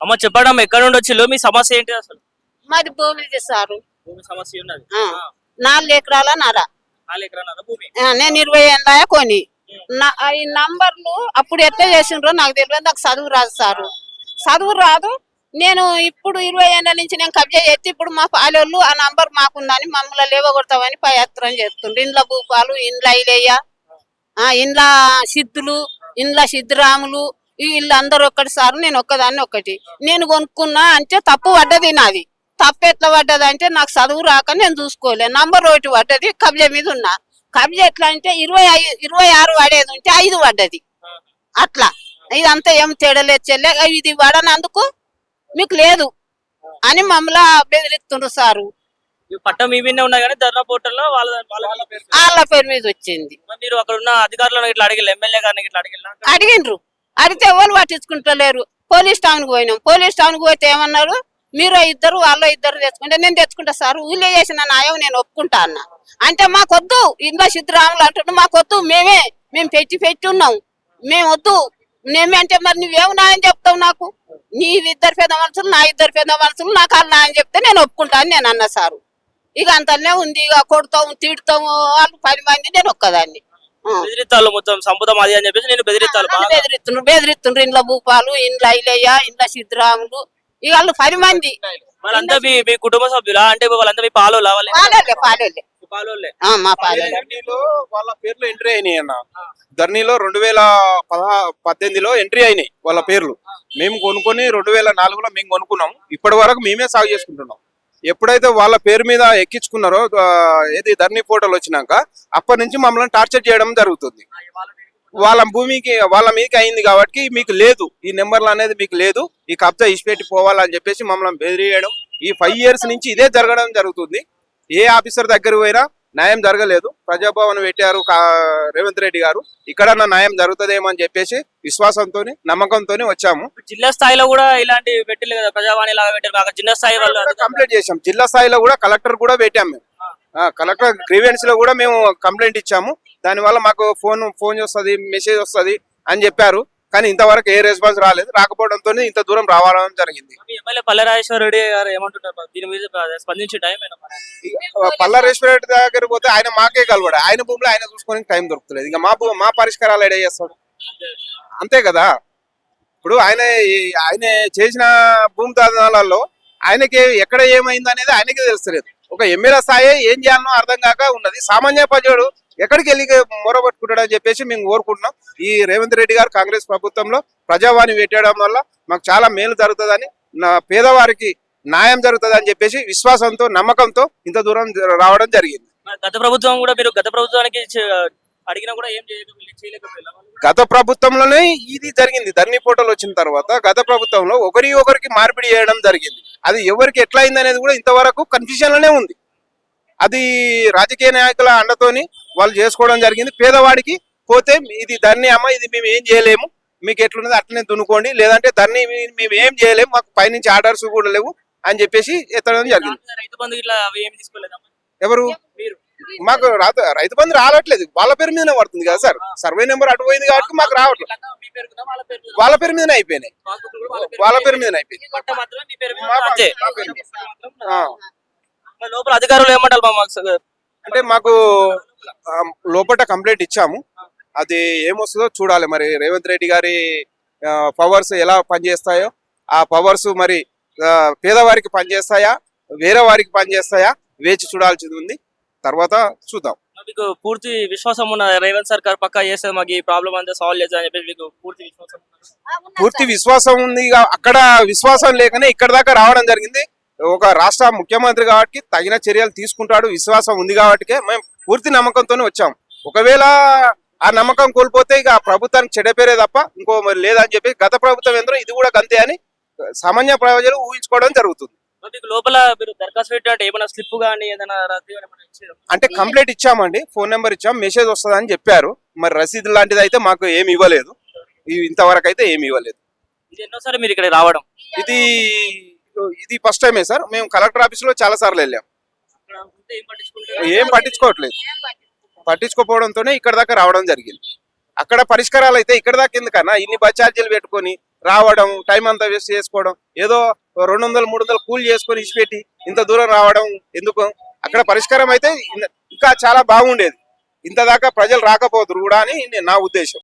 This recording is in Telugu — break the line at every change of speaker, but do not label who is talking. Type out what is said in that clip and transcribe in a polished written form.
అమ్మ చెప్పడం ఎక్కడ నుండి వచ్చిల్లు మీ సమస్య ఏంటి అసలు?
మాది భూమి సారు
భూమి సమస్య ఉన్నది.
4 ఎకరాల నర.
4 ఎకరాల భూమి.
నేను 20 ఏళ్ళ కొని ఈ నంబర్లు అప్పుడు ఎట్లా చేసిండ్రో నాకు తెలియదు. నాకు చదువు రాదు సారు, చదువు రాదు. నేను ఇప్పుడు 20 ఏళ్ళ నుంచి నేను కబ్జా చేస్తే ఇప్పుడు మా పాలోళ్ళు ఆ నంబర్ మాకుందని మమ్మల్ని లేవగొడతామని పయాత్రం చేస్తుండ్రు. ఇండ్ల భూపాలు, ఇండ్ల ఇలయ్య, ఇండ్ల సిద్ధులు, ఇండ్ల సిద్ధరాములు, ఈ ఇల్లు అందరు ఒక్కటి సారు, నేను ఒక్కదాన్ని ఒక్కటి. నేను కొనుక్కున్నా అంటే తప్పు పడ్డది నాది. తప్పు ఎట్లా పడ్డది అంటే నాకు చదువు రాక నేను చూసుకోలే. నంబర్ 1 పడ్డది, కబ్జా మీద ఉన్నా. కబ్జా ఎట్లా అంటే 26 పడేది ఉంటే 5 పడ్డది. అట్లా ఇదంతా ఏం తేడలేదు చెల్లె. ఇది పడనందుకు మీకు లేదు అని మమ్మల్ని బెదిరిస్తుండ్రు సారు.
పట్టం మీ మీద ఉన్నాయి కానీ ధర్నా పోర్టల్లో
వాళ్ళ పేరు మీద వచ్చింది.
మీరు అక్కడ ఉన్న అధికారులను ఇట్లా అడిగిల్లు, ఎమ్మెల్యే గారిని ఇట్లా
అడిగిండ్రు. అడిగితే ఎవరు పట్టించుకుంటలేరు. పోలీస్ టౌన్ కు పోయినాం. పోలీస్ టౌన్ కు పోతే ఏమన్నారు, మీరు ఇద్దరు వాళ్ళ ఇద్దరు తెచ్చుకుంటే నేను తెచ్చుకుంటా సార్, ఊళ్ళో చేసిన న్యాయం నేను ఒప్పుకుంటా అన్న. అంటే మాకొద్దు ఇంట్లో సిద్ధరాములు అంటుండ్రు, మాకొద్దు, మేము పెట్టి ఉన్నాం, మేము వద్దు. మేమే అంటే మరి నువ్వేం న్యాయం చెప్తావు నాకు? నీ ఇద్దరు పెద్ద మనుషులు, నా ఇద్దరు పెద్ద మనుషులు, నాకు వాళ్ళు న్యాయం చెప్తే నేను ఒప్పుకుంటా అని నేను అన్నా సారు. ఇక అంతనే ఉంది. ఇక కొడతాము, తిడతాము, వాళ్ళు 10 మంది, నేను ఒక్కదాన్ని.
బెదిరిస్తాను మొత్తం సంపుతం అది అని చెప్పేసి నేను
బెదిరిస్తుండ్రు. ఇండ్ల భూపాలు, ఇండ్ల ఇలయ్య, ఇండ్ల సిద్ధరాములు, ఇక వాళ్ళు 10 మంది.
వాళ్ళంతా మీ కుటుంబ సభ్యులా? అంటే వాళ్ళంతా మీ పాలోళ్ళే?
మా పాలోళ్ళే.
వాళ్ళ పేర్లు ఎంట్రీ అయినాయి అన్న. ధర్నీలో 2018లో ఎంట్రీ అయినాయి వాళ్ళ పేర్లు. మేము కొనుక్కొని 2004లో మేము కొనుక్కున్నాం. ఇప్పటి వరకు మేమే సాగు చేసుకుంటున్నాం. ఎప్పుడైతే వాళ్ళ పేరు మీద ఎక్కించుకున్నారో ఏది ధర్నీ పోర్టల్ వచ్చినాక అప్పటి నుంచి మమ్మల్ని టార్చర్ చేయడం జరుగుతుంది. వాళ్ళ భూమికి వాళ్ళ మీదకి అయింది కాబట్టి మీకు లేదు, ఈ నెంబర్లు అనేది మీకు లేదు, ఈ కబ్జా ఇచ్చిపెట్టి పోవాలని చెప్పేసి మమ్మల్ని బెదిరియడం. ఈ 5 years నుంచి ఇదే జరగడం జరుగుతుంది. ఏ ఆఫీసర్ దగ్గర పోయినా న్యాయం జరగలేదు. ప్రజాభవన్ పెట్టారు రేవంత్ రెడ్డి గారు, ఇక్కడన్నా న్యాయం జరుగుతుందేమో అని చెప్పేసి విశ్వాసంతో నమ్మకంతో వచ్చాము.
జిల్లా స్థాయిలో కూడా ఇలాంటి పెట్టిల్లు కదా, ప్రజావాణి లాగా పెట్టారు. జిల్లా స్థాయి వాళ్ళు
కంప్లైంట్ చేశాం. జిల్లా స్థాయిలో కూడా కలెక్టర్ కూడా పెట్టాము. మేము కలెక్టర్ గ్రీవెన్స్ లో కూడా మేము కంప్లైంట్ ఇచ్చాము. దానివల్ల మాకు ఫోన్ వస్తుంది, మెసేజ్ వస్తుంది అని చెప్పారు. కానీ ఇంతవరకు ఏ రెస్పాన్స్ రాలేదు. రాకపోవడంతో ఇంత దూరం రావడం జరిగింది.
ఎమ్మెల్యే పల్లెరాజేశ్వర రెడ్డి గారు ఏమంటుంటారు దీని మీద స్పందించే టైం?
పల్లెరాజేశ్వర రెడ్డి దగ్గర పోతే ఆయన మాకే కలవడు. ఆయన భూమిలో ఆయన చూసుకోవడానికి టైం దొరుకుతలేదు. ఇంకా మా పరిష్కారాలు ఎడ చేస్తాడు? అంతే కదా. ఇప్పుడు ఆయన చేసిన భూమి దానాలలో ఆయనకి ఎక్కడ ఏమైంది అనేది ఆయనకే తెలుస్తలేదు. ఒక ఎమ్మెల్యే స్థాయి ఏం చేయాలనో అర్థం కాక ఉన్నది. సామాన్య ప్రజలు ఎక్కడికి వెళ్ళి మొరబట్టుకుంటాడు అని చెప్పేసి మేము కోరుకుంటున్నాం. ఈ రేవంత్ రెడ్డి గారు కాంగ్రెస్ ప్రభుత్వంలో ప్రజావాణి పెట్టడం వల్ల మాకు చాలా మేలు జరుగుతుందని, పేదవారికి న్యాయం జరుగుతుంది అని చెప్పేసి విశ్వాసంతో నమ్మకంతో ఇంత దూరం రావడం జరిగింది.
గత ప్రభుత్వం కూడా మీరు గత ప్రభుత్వానికి అడిగినా కూడా ఏం చేయలేకపోయారు.
గత ప్రభుత్వంలోనే ఇది జరిగింది. ధర్నీ పోర్టల్ వచ్చిన తర్వాత గత ప్రభుత్వంలో ఒకరికి మార్పిడి చేయడం జరిగింది. అది ఎవరికి ఎట్లా అయింది అనేది కూడా ఇంతవరకు కన్ఫ్యూజన్ లోనే ఉంది. అది రాజకీయ నాయకుల అండతోని వాళ్ళు చేసుకోవడం జరిగింది. పేదవాడికి పోతే ఇది ధర్నీ అమ్మ, ఇది మేము ఏం చేయలేము, మీకు ఎట్లున్నది అట్లనే దున్నుకోండి, లేదంటే ధర్నీ మేము ఏం చేయలేము, మాకు పైనుంచి ఆర్డర్స్ కూడా లేవు అని చెప్పేసి ఎత్తడం జరిగింది. ఎవరు? మాకు రైతు బంధు రావట్లేదు. వాళ్ళ పేరు మీదనే పడుతుంది కదా సార్. సర్వే నెంబర్ అటు పోయింది కాబట్టి మాకు రావట్లేదు. వాళ్ళ పేరు మీదనే అయిపోయినాయి. వాళ్ళ పేరు మీదనే అయిపోయింది.
లోపల అధికారులు ఏమంటారు?
అంటే మాకు లోపల కంప్లైంట్ ఇచ్చాము. అది ఏమొస్తుందో చూడాలి. మరి రేవంత్ రెడ్డి గారి పవర్స్ ఎలా పనిచేస్తాయో, ఆ పవర్స్ మరి పేదవారికి పనిచేస్తాయా, వేరే వారికి పనిచేస్తాయా వేచి చూడాల్సింది ఉంది. తర్వాత చూద్దాం.
మీకు పూర్తి విశ్వాసం ఉన్న రేవంత్ సర్కార్ పక్కా చేస్తే మాకు ఈ ప్రాబ్లం అంతా సాల్వ్ చేస్తా అని చెప్పి మీకు
పూర్తి విశ్వాసం ఉంది. అక్కడ విశ్వాసం లేకనే ఇక్కడ దాకా రావడం జరిగింది. ఒక రాష్ట్ర ముఖ్యమంత్రి కాబట్టి తగిన చర్యలు తీసుకుంటాడు, విశ్వాసం ఉంది కాబట్టి మేము పూర్తి నమ్మకంతోనే వచ్చాము. ఒకవేళ ఆ నమ్మకం కోల్పోతే ఇక ప్రభుత్వానికి చెడపేరే తప్ప ఇంకో మరి లేదని చెప్పి గత ప్రభుత్వం ఎంతో ఇది కూడా గంతే అని సామాన్య ప్రజలు ఊహించుకోవడం జరుగుతుంది.
లోపల మీరు దరఖాస్తు పెట్టండి, ఏమైనా స్లిప్ గానీ ఏదైనా
అంటే కంప్లైంట్ ఇచ్చామండి, ఫోన్ నెంబర్ ఇచ్చాం, మెసేజ్ వస్తుందని చెప్పారు. మరి రసీదు లాంటిది అయితే మాకు ఏమి ఇవ్వలేదు. ఇంతవరకు అయితే ఏమి ఇవ్వలేదు.
ఎన్నోసారి మీరు ఇక్కడ రావడం?
ఇది ఫస్ట్ టైమే సార్. మేము కలెక్టర్ ఆఫీస్ లో చాలా సార్లు వెళ్ళాం. ఏం పట్టించుకోవట్లేదు. పట్టించుకోపోవడంతోనే ఇక్కడ దాకా రావడం జరిగింది. అక్కడ పరిష్కారాలు అయితే ఇక్కడ దాకా ఎందుకన్నా ఇన్ని బస్ ఛార్జీలు పెట్టుకొని రావడం, టైం అంతా వేస్ట్ చేసుకోవడం, ఏదో 200-300 కూలి చేసుకొని ఇచ్చిపెట్టి ఇంత దూరం రావడం ఎందుకు? అక్కడ పరిష్కారం అయితే ఇంకా చాలా బాగుండేది. ఇంత దాకా ప్రజలు రాకపోదురు కూడా అని నా ఉద్దేశం.